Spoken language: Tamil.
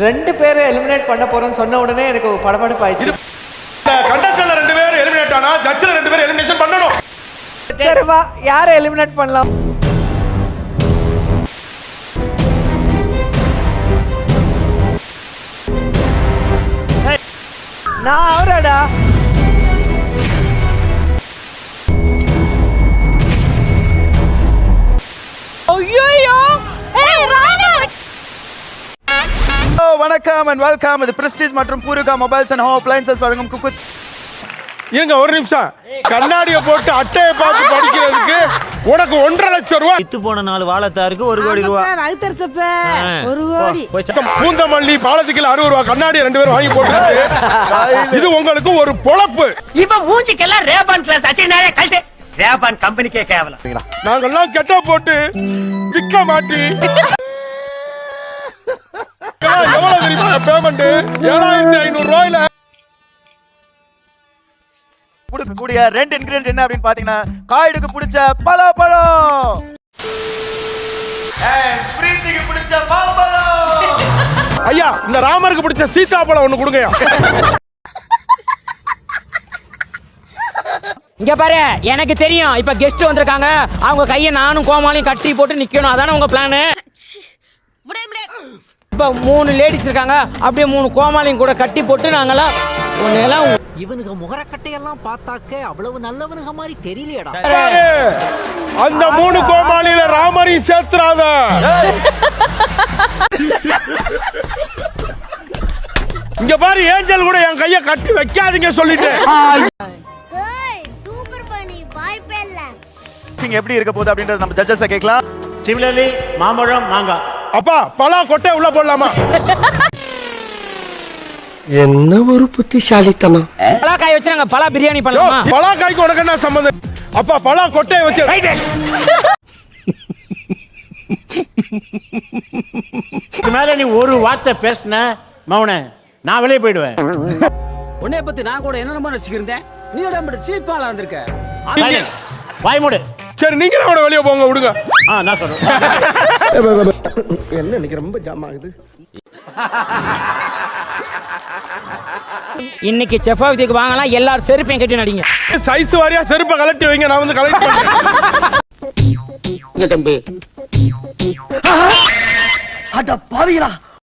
2 பேரை எலிமினேட் பண்ண போறோம்னு சொன்ன உடனே எனக்கு படபடப்பு ஆயிடுச்சு. கண்டஸ்டன்ட்ல 2 பேர் எலிமினேட் ஆனா ஜட்ஜ்ல 2 பேர் எலிமினேஷன் பண்ணனும். சரி வா, யாரை எலிமினேட் பண்ணலாம்? நான் அவராடா. ஐயோ ஏய் ராணி. வணக்கம் and welcome இது பிரஸ்டீஜ் மற்றும் Poorvika mobiles and home appliances வழங்கும் குக். இருங்க ஒரு நிமிஷம். கண்ணாடியை போட்டு அட்டையை பார்த்து படிக்கிறதுக்கு உனக்கு 1.5 லட்சம் ரூபாய். வித்து போன 4 வாழைத்தாருக்கு 1 கோடி ரூபாய். 1 கோடி. பூந்தமல்லி பாலத்துக்கு 60 ரூபாய் கண்ணாடி 2 பேரும் வாங்கி போட்டு இது உங்களுக்கு ஒரு பொழப்பு. இவன் மூஞ்சிக்கெல்லாம் ரேபான் கிளாஸ் அச்சினாலே கல்ட்டு ரேபான் கம்பெனிக்கே கேவலம். நாங்கெல்லாம் கெட்ட போட்டு விற்க மாட்டி எவ்வளவு தெரியுமா பேமெண்ட்? 7500 ரூபாயில கொடுக்கக்கூடிய 2 இன்கிரிடியன்ட் என்ன அப்படின்னு பாத்தீங்கன்னா காய்டுக்கு பிடிச்ச பலாப்பழம் பிரீத்திக்கு பிடிச்ச மாம்பழம். ஐயா இந்த ராமருக்கு பிடிச்ச சீதாப்பழம் ஒண்ணு கொடுங்கயா. இங்க பாரு, எனக்கு தெரியும் இப்ப கெஸ்ட் வந்திருக்காங்க, அவங்க கையை நானும் கோமாலையும் கட்டி போட்டு நிக்கணும், அதானே உங்க பிளானு? இப்ப 3 லேடிஸ் இருக்காங்க, அப்படியே 3 கோமாலையும் கூட கட்டி போட்டு நாங்கெல்லாம் ஒன்னெல்லாம். இவனுக்கு முகரக்கட்டையெல்லாம் பார்த்தாக்க அவ்வளவு நல்லவனுங்க மாதிரி தெரியலையடா. அந்த 3 கோமாளியில ராமரையும் சேர்த்துறாத. இங்க பாரு, ஏஞ்சல் கூட என் கைய கட்டி வைக்காதீங்க சொல்லிட்டேன். சூப்பர் பண்ணி வாய்ப்பே இல்ல. நீங்க எப்படி இருக்க போகுது அப்படின்றது நம்ம ஜட்ஜஸை கேட்கலாம். சிமிலர்லி மாம்பழம் மாங்காய். அப்பா பலா கொட்டை உள்ள போடலாமா? என்ன ஒரு புத்திசாலித்தனம். பலா காய் வச்சாங்க, பலா பிரியாணி பண்ணலாமா? பலா காய்க்கு உனக்கு என்ன சம்பந்தம்? அப்பா பலா கொட்டையை வச்சு மேல நீ ஒரு வார்த்தை பேசின மௌன நான் வெளியே போயிடுவேன். உன்னை பத்தி நான் கூட என்ன ரசிக்கிறேன். நீ உடம்பு சீப்பாலா இருந்திருக்க. வாய் மூடு. சரி நீங்களே கூட வெளியே போங்க விடுங்க. நான் சொல்றேன். என்ன இன்னைக்கு ரொம்ப ஜாம் ஆகுது. இன்னைக்கு செஃபாவிதிக்கு வாங்கலாம், எல்லாரும் செருப்பையும் கட்டி நடிங்க. சைஸ் வாரியா செருப்பை கலட்டி வைங்க, நான் வந்து கலெக்ட் பண்றேன். தம்பி அட பாவிகளா.